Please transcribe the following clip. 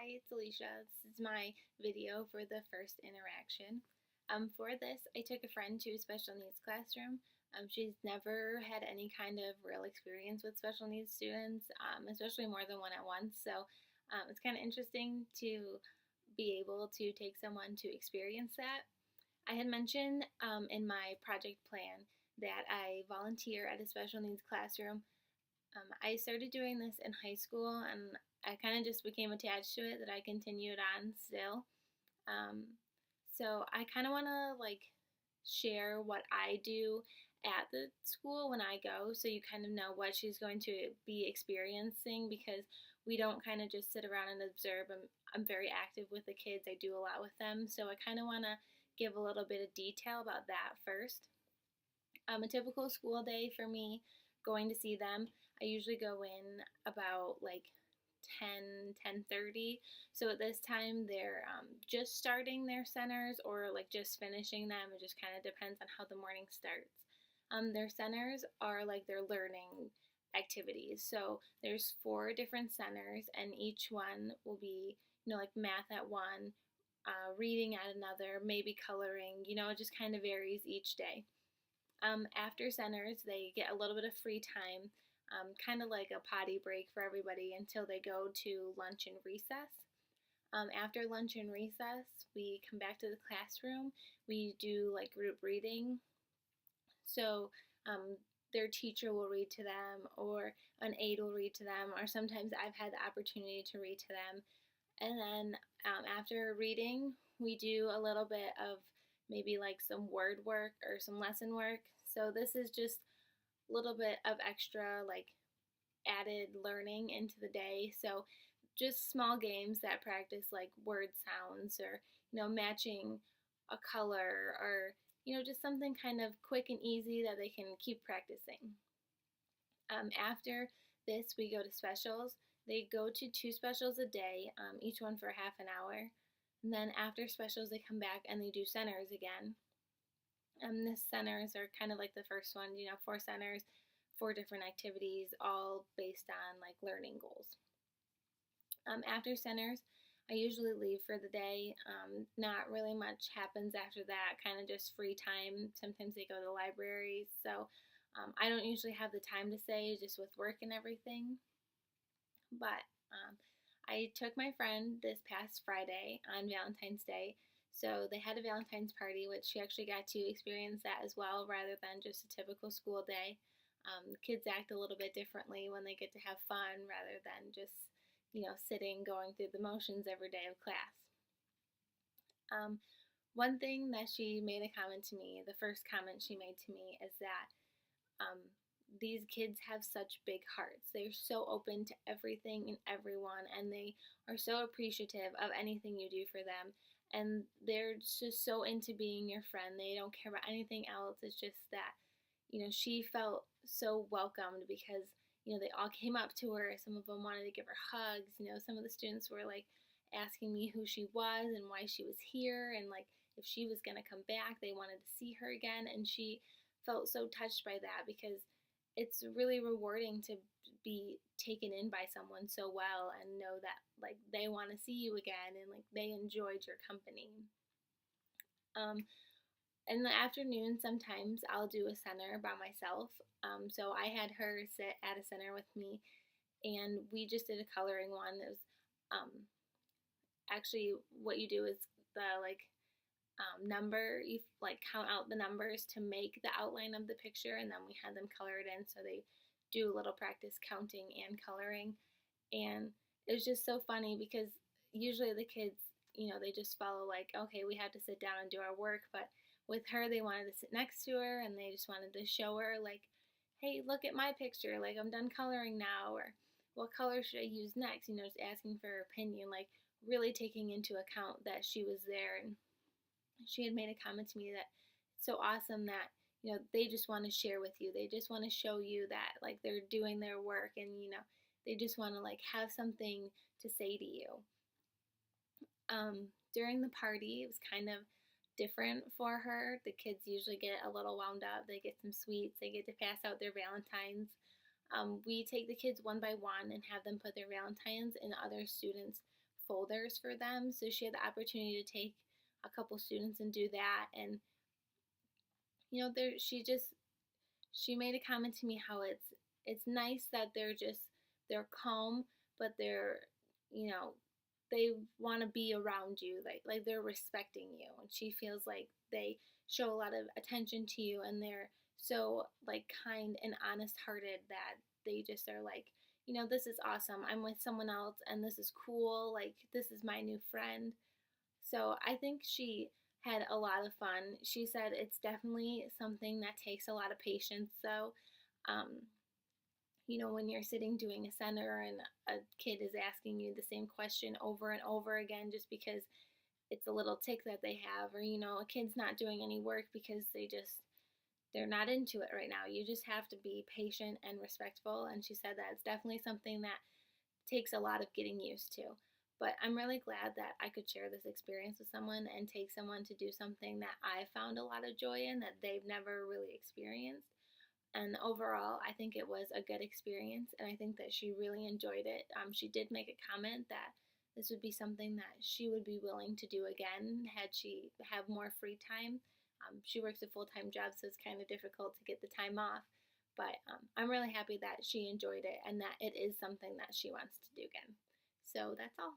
Hi, it's Alicia. This is my video for the first interaction. For this, I took a friend to a special needs classroom. She's never had any kind of real experience with special needs students, especially more than one at once. So it's kind of interesting to be able to take someone to experience that. I had mentioned in my project plan that I volunteer at a special needs classroom. I started doing this in high school, and I kind of just became attached to it that I continued on still. Um, so I kind of want to share what I do at the school when I go, so you kind of know what she's going to be experiencing, because we don't kind of just sit around and observe. I'm very active with the kids. I do a lot with them, so I kind of want to give a little bit of detail about that first. A typical school day for me, going to see them, I usually go in about 10:30. So at this time, they're just starting their centers or just finishing them. It just kind of depends on how the morning starts. Their centers are like their learning activities. So there's 4 different centers, and each one will be, like math at one, reading at another, maybe coloring. It just kind of varies each day. After centers, they get a little bit of free time, kind of like a potty break for everybody until they go to lunch and recess. After lunch and recess, we come back to the classroom. We do group reading. So their teacher will read to them, or an aide will read to them, or sometimes I've had the opportunity to read to them. And then after reading, we do a little bit of maybe some word work or some lesson work. So this is just a little bit of extra added learning into the day. So just small games that practice word sounds, or matching a color, or just something kind of quick and easy that they can keep practicing. After this, we go to specials. They go to 2 specials a day, each one for half an hour. And then after specials, they come back and they do centers again. The centers are kind of like the first one, 4 centers, 4 different activities, all based on learning goals. After centers, I usually leave for the day. Not really much happens after that, kind of just free time. Sometimes they go to the library, so I don't usually have the time to say, just with work and everything. But I took my friend this past Friday on Valentine's Day. So they had a Valentine's party, which she actually got to experience that as well, rather than just a typical school day. Kids act a little bit differently when they get to have fun rather than just, sitting, going through the motions every day of class. One thing that she made a comment to me, the first comment she made to me, is that um, these kids have such big hearts. They're so open to everything and everyone, and they are so appreciative of anything you do for them. And they're just so into being your friend. They don't care about anything else. It's just that, she felt so welcomed because, they all came up to her. Some of them wanted to give her hugs. Some of the students were asking me who she was and why she was here, and if she was going to come back. They wanted to see her again, and she felt so touched by that, because it's really rewarding to be taken in by someone so well and know that they want to see you again, and they enjoyed your company. In the afternoon, sometimes I'll do a center by myself. So I had her sit at a center with me, and we just did a coloring one. It was actually, what you do is the number, you count out the numbers to make the outline of the picture, and then we had them color it in, so they do a little practice counting and coloring. And it was just so funny, because usually the kids, they just follow okay, we have to sit down and do our work, but with her, they wanted to sit next to her, and they just wanted to show her hey, look at my picture, I'm done coloring now, or what color should I use next, just asking for her opinion, really taking into account that she was there. And she had made a comment to me that it's so awesome that they just want to share with you. They just want to show you that they're doing their work, and they just want to have something to say to you. During the party, it was kind of different for her. The kids usually get a little wound up. They get some sweets. They get to pass out their Valentines. We take the kids one by one and have them put their Valentines in other students' folders for them. So she had the opportunity to take a couple students and do that. And there she made a comment to me how it's nice that they're calm, but you know they want to be around you, like they're respecting you, and she feels like they show a lot of attention to you, and they're so like kind and honest hearted that they just are like, this is awesome, I'm with someone else and this is cool, like this is my new friend. So I think she had a lot of fun. She said it's definitely something that takes a lot of patience. So, when you're sitting doing a center and a kid is asking you the same question over and over again just because it's a little tick that they have, or, a kid's not doing any work because they're not into it right now. You just have to be patient and respectful. And she said that it's definitely something that takes a lot of getting used to. But I'm really glad that I could share this experience with someone and take someone to do something that I found a lot of joy in that they've never really experienced. And overall, I think it was a good experience, and I think that she really enjoyed it. She did make a comment that this would be something that she would be willing to do again had she have more free time. She works a full-time job, so it's kind of difficult to get the time off. But I'm really happy that she enjoyed it and that it is something that she wants to do again. So that's all.